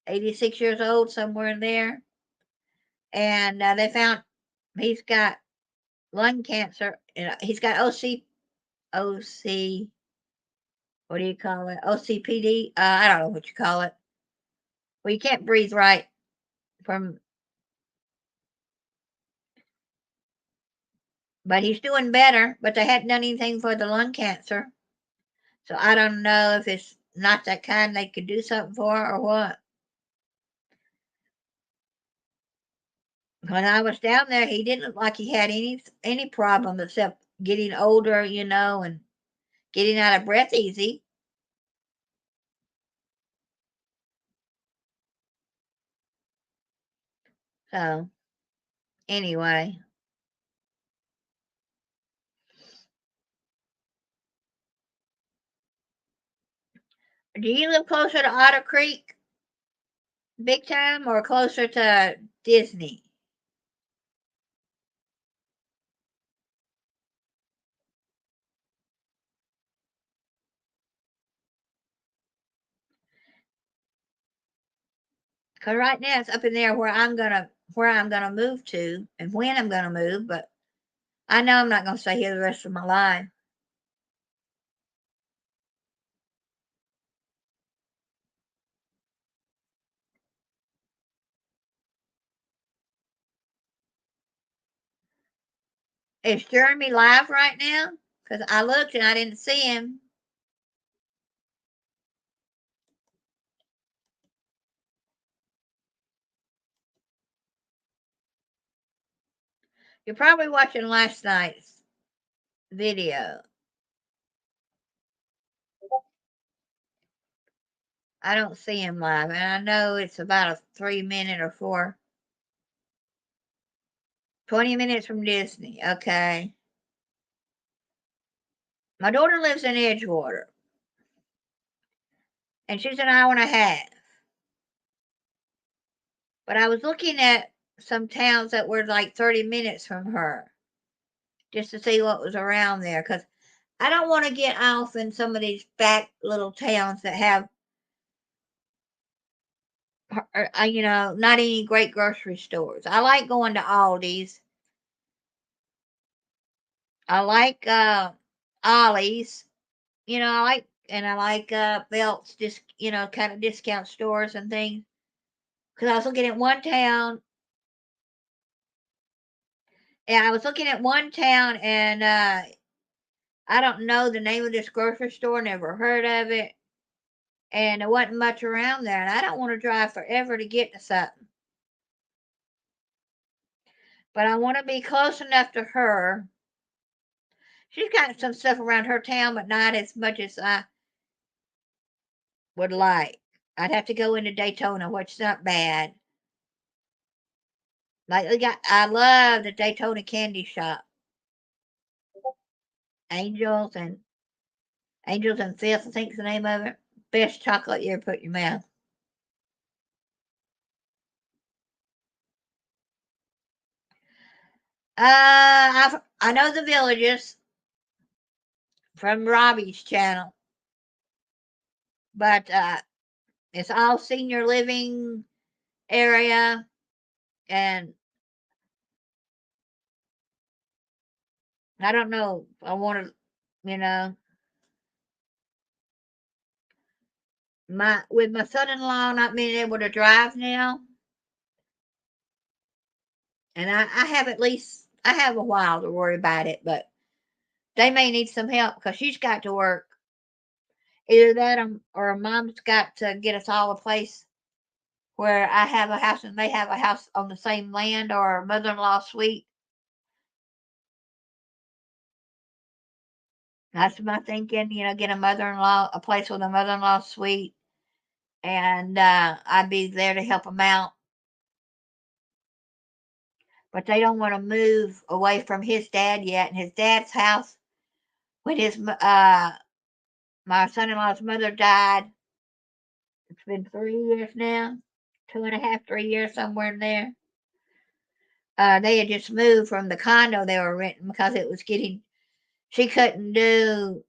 86 years old, somewhere in there. And they found he's got lung cancer. He's got OC, what do you call it? OCPD. I don't know what you call it. Well, you can't breathe right from, but he's doing better. But they hadn't done anything for the lung cancer, so I don't know if it's not that kind they could do something for or what. When I was down there, he didn't look like he had any problem except getting older, and getting out of breath easy. So anyway, do you live closer to Otter Creek, big time, or closer to Disney? Because right now it's up in there where I'm gonna move to and when I'm gonna move, but I know I'm not gonna stay here the rest of my life. Is Jeremy live right now? Because I looked and I didn't see him. You're probably watching last night's video. I don't see him live, and I know it's about a 3 minute or 20 minutes from Disney. Okay. My daughter lives in Edgewater, and she's an hour and a half. But I was looking at some towns that were like 30 minutes from her just to see what was around there because I don't want to get off in some of these back little towns that have, not any great grocery stores. I like going to Aldi's. I like Ollie's. I like Belts, just, kind of discount stores and things. Because I was looking at one town, and I don't know the name of this grocery store, never heard of it, and there wasn't much around there, and I don't want to drive forever to get to something. But I want to be close enough to her. She's got some stuff around her town, but not as much as I would like. I'd have to go into Daytona, which is not bad. Like I love the Daytona candy shop. Angels and Angels and Fifth, I think's the name of it. Best chocolate you ever put in your mouth. I know the villages from Robbie's channel, but it's all senior living area, and I don't know. I want to, you know, my son-in-law not being able to drive now, and I have a while to worry about it, but they may need some help because she's got to work. Either that or her mom's got to get us all a place where I have a house and they have a house on the same land, or a mother-in-law suite. That's my thinking. Get a place with a mother-in-law suite, and I'd be there to help them out. But they don't want to move away from his dad yet, and his dad's house when his my son-in-law's mother died. It's been 3 years now, 2.5, 3 years, somewhere in there. They had just moved from the condo they were renting because it was getting. She couldn't do.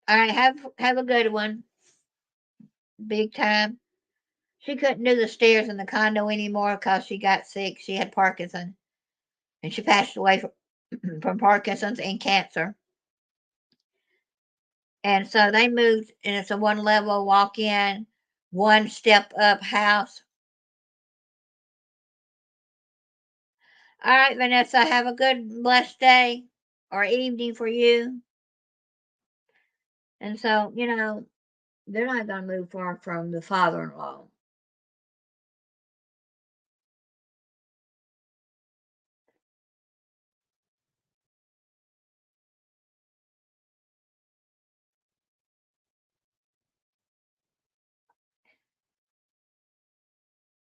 All right, have a good one. Big time. She couldn't do the stairs in the condo anymore because she got sick. She had Parkinson, and she passed away from Parkinson's and cancer. And so they moved, and it's a one level walk in, one step up house. All right, Vanessa, have a good, blessed day or evening for you. And so, they're not going to move far from the father in law.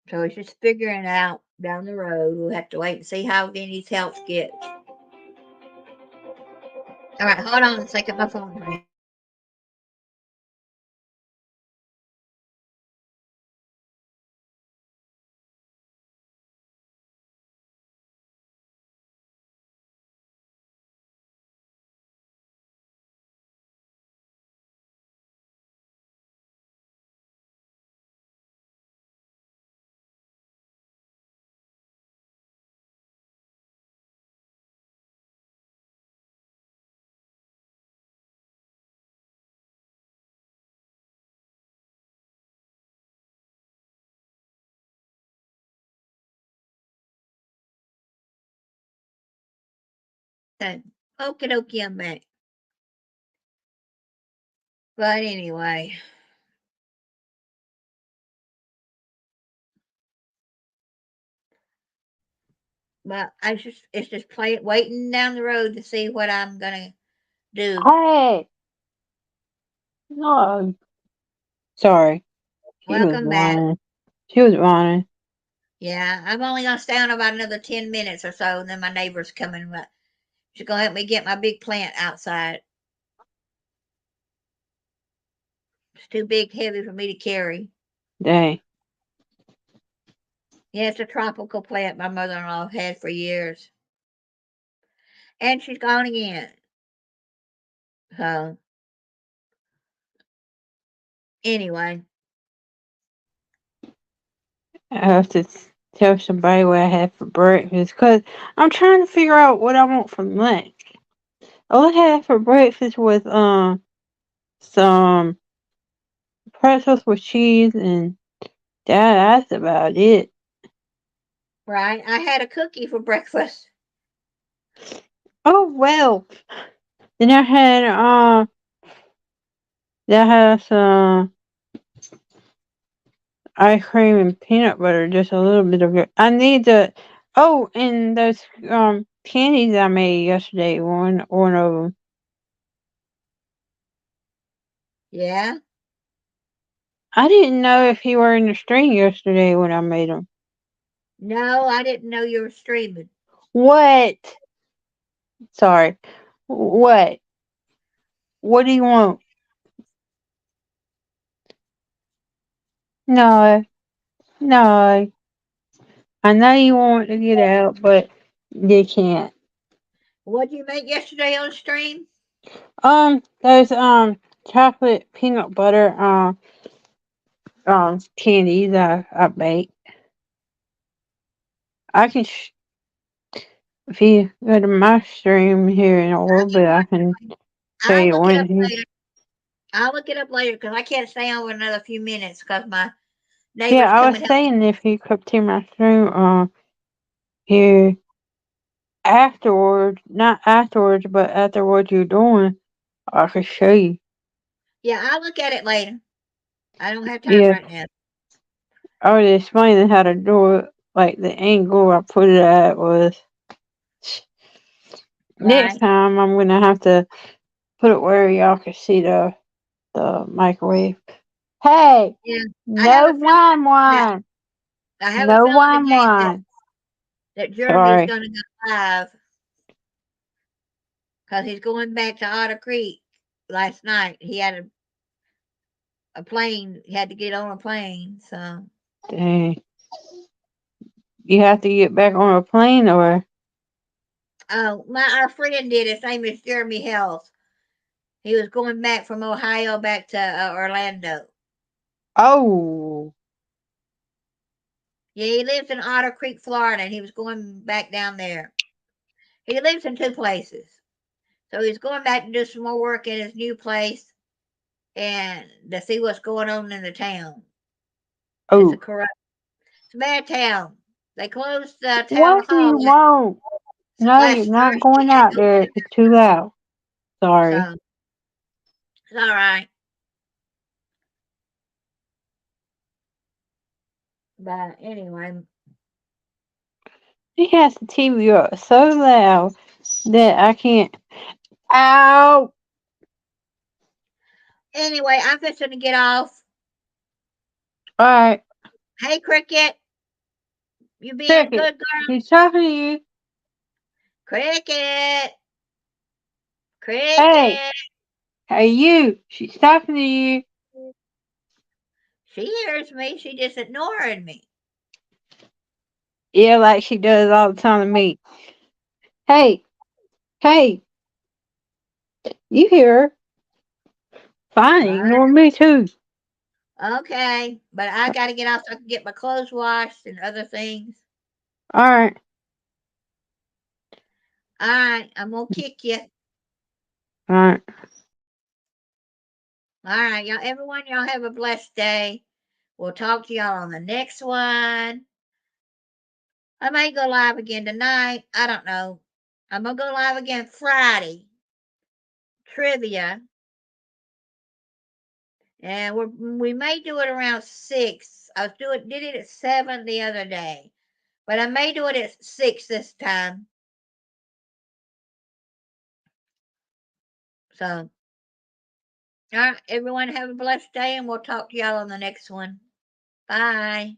So it's just figuring out down the road. We'll have to wait and see how Vinny's health gets. All right, hold on a second. My phone's ringing. Okay, okie, I'm back. But anyway. But it's just waiting down the road to see what I'm gonna do. Hey, no, sorry. She was Welcome back. whining. She was whining. Yeah, I'm only gonna stay on about another 10 minutes or so, and then my neighbor's coming. But she's gonna help me get my big plant outside. It's too big, heavy for me to carry. Dang. Yeah, it's a tropical plant my mother-in-law had for years, and she's gone again. So anyway, I have to tell somebody what I had for breakfast because I'm trying to figure out what I want for lunch. All I had for breakfast was some pretzels with cheese and that's about it. right? I had a cookie for breakfast. Oh well. Then I had some ice cream and peanut butter, just a little bit of it. I need the and those candies I made yesterday, one of them. Yeah. I didn't know if you were in the stream yesterday when I made them. No, I didn't know you were streaming. What? Sorry. What? What do you want? No, no. I know you want to get out, but you can't. What'd you make yesterday on stream? Those chocolate peanut butter candies I bake. I can if you go to my stream here in a little bit, I can show I'll you look it up one. later. I'll look it up later because I can't stay on for another few minutes because my Yeah, neighbor's I was coming help. saying if you come to my stream here afterwards, not afterwards, but after what you're doing, I can show you. Yeah, I'll look at it later. I don't have time Yeah, right now. I was explaining how to do it. Like the angle I put it at was. Next Right? time I'm gonna have to put it where y'all can see the microwave. Hey, Yeah. I have no a feeling wine that wine. I have a No feeling wine today wine. that Jeremy is Sorry. going to go live because he's going back to Otter Creek last night. He had a plane. He had to get on a plane. So Dang. You have to get back on a plane or our friend did. His name is Jeremy Health. He was going back from Ohio back to Orlando. oh Yeah, he lives in Otter Creek, Florida, and he was going back down there. He lives in two places. So he's going back to do some more work in his new place and to see what's going on in the town. It's a oh. corrupt, it's a bad town. They closed the town What do hall you want? No, you're last not Thursday. going out there. It's too loud. Sorry. So it's all right. But anyway, He has the TV up so loud that I can't. Ow! I'm fixing to get off. Alright. Hey, Cricket, you being a Cricket. good girl? He's talking to you. Cricket, Hey. Cricket. Hey, you. She's talking to you. She hears me. She just ignoring me. Yeah, like she does all the time to me. Hey. Hey. You hear her. Fine. All right. Ignore me too. Okay, but I got to get off so I can get my clothes washed and other things. Alright. All right, I'm gonna kick you. Alright. All right, y'all. Everyone, y'all have a blessed day. We'll talk to y'all on the next one. I may go live again tonight. I don't know. I'm gonna go live again Friday. Trivia. And we may do it around 6. I did it at 7 the other day. But I may do it at 6 this time. So, all right, everyone have a blessed day, and we'll talk to y'all on the next one. Bye.